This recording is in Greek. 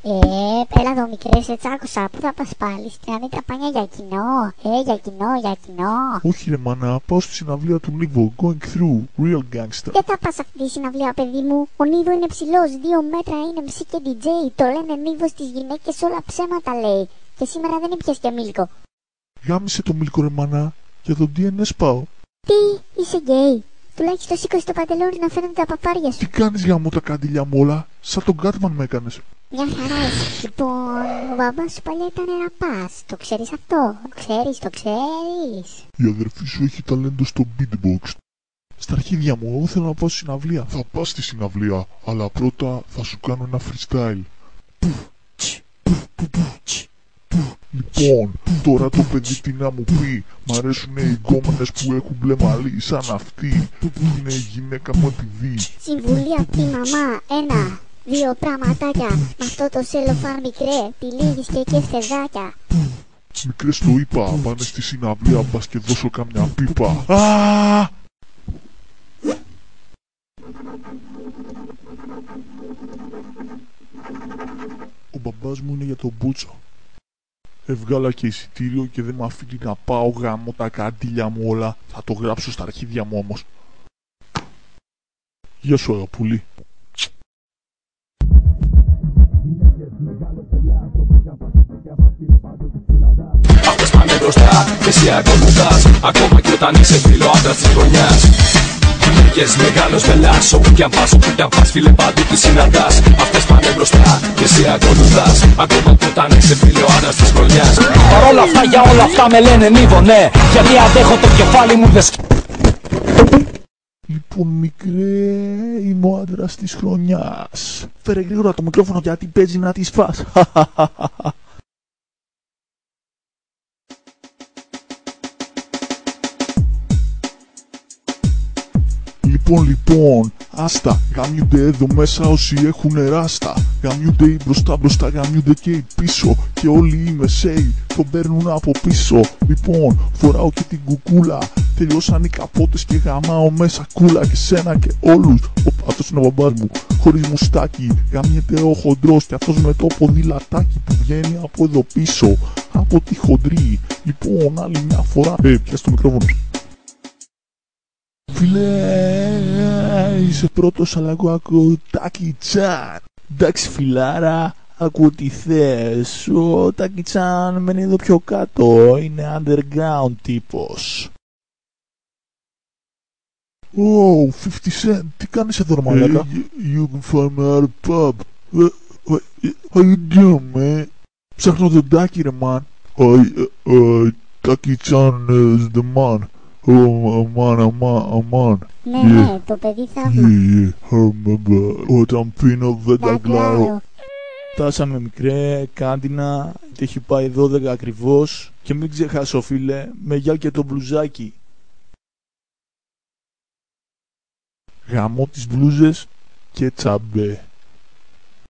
Έλα εδώ μικρέ, σε τσάκωσα. Πού θα πας πάλι? Στην Ανίτα Πάνια για κοινό? Για κοινό. Όχι ρε μάνα, πάω στη συναυλία του Νίβο. Going through, real gangster. Δεν θα πας αυτή τη συναυλία, παιδί μου. Ο Νίβο είναι ψηλός, 2 μέτρα, είναι MC και DJ. Το λένε Νίβο στις γυναίκες, όλα ψέματα λέει. Και σήμερα δεν έπιασε και μίλκο. Γάμισε το μίλκο ρε μάνα, για το DNS πάω. Τι, είσαι γκέι? Τουλάχιστον σήκωσε το παντελόνι να φαίνονται τα παπάρια σου. Τι κάνεις για μου τα καντήλια μου όλα, σαν τον Κάτμαν με έκανες. Μια χαρά είσαι. Λοιπόν, ο μπαμπάς σου παλιά ήταν ραπάς. Το ξέρεις αυτό? Το ξέρεις. Η αδερφή σου έχει ταλέντο στο beatbox. Στα αρχίδια μου, εγώ θέλω να πάω στη συναυλία. Θα πας στη συναυλία, αλλά πρώτα θα σου κάνω ένα freestyle. Λοιπόν, τώρα το παιδί τι να μου πει. Μ' αρέσουνε οι γκόμενες που έχουν μπλε μαλλί σαν αυτή που είναι η γυναίκα μου επειδή. Συμβουλή απ' τη μαμά. 1, 2 πραγματάκια. Με αυτό το σελοφάν μικρέ, τυλίγεις και φτερδάκια. Μικρές το είπα, πάνε στη συναυλία μπας και δώσω καμιά πίπα. Α! Ο μπαμπάς μου είναι για τον Μπούτσο. Έβγαλα και εισιτήριο και δεν μ' αφήνει να πάω, γάμω τα καντήλια μου όλα. Θα το γράψω στα αρχίδια μου όμως. Γεια σου αγαπούλη. Αυτές πάνε μπροστά και εσύ ακολουθάς, ακόμα κι όταν είσαι φίλο άντρας της χρονιάς. Γυναίκες μεγάλος πελάς, όπου κι αν πας, φίλε παντού τις συναντάς. Αυτές πάνε μπροστά και εσύ ακολουθάς, ακόμα κι όταν είσαι φίλο άντρας της χρονιάς. Παρ' όλα αυτά, για όλα αυτά με λένε Νίβο, ναι, γιατί αντέχω το κεφάλι μου δες. Λοιπόν μικρέ, είμαι ο άντρας της χρονιάς. Φέρε γρήγορα το μικρόφωνο γιατί παίζει να της φας. Λοιπόν, άστα, γαμιούνται εδώ μέσα όσοι έχουνε ράστα. Γαμιούνται οι μπροστά, γαμιούνται και οι πίσω. Και όλοι οι μεσαίοι τον παίρνουν από πίσω. Λοιπόν, φοράω και την κουκούλα. Τελειώσαν οι καπότες και γαμάω μέσα κούλα. Και σένα και όλους. Αυτός είναι ο μπαμπάς μου, χωρίς μουστάκι. Γαμιέται ο χοντρός και αυτός με το ποδηλατάκι που βγαίνει από εδώ πίσω. Από τη χοντρή. Λοιπόν, άλλη μια φορά. Πιάσε το μικρόφωνο. Φίλε, είσαι πρώτος αλλά εγώ ακούω Τάκι Τσάν. Εντάξει φιλάρα, ακούω τι θες. Ο Τάκι Τσάν μένει εδώ πιο κάτω, είναι underground τύπος. Oh, 50 Cent, τι κάνεις εδώ ρε μαλάκα? You can find me at a pub. How you doing, man? Ψάχνω τον Τάκι ρε man. Τάκι Τσάν is the man. Αμάν. Ναι, το παιδί θαύμα. Όταν πίνω δεν τα κλάρω. Φτάσαμε μικρέ, κάντινα, και έχει πάει 12 ακριβώς. Και μην ξεχάσω φίλε, με γεια και το μπλουζάκι. Γαμώ τις μπλούζες και τσαμπέ.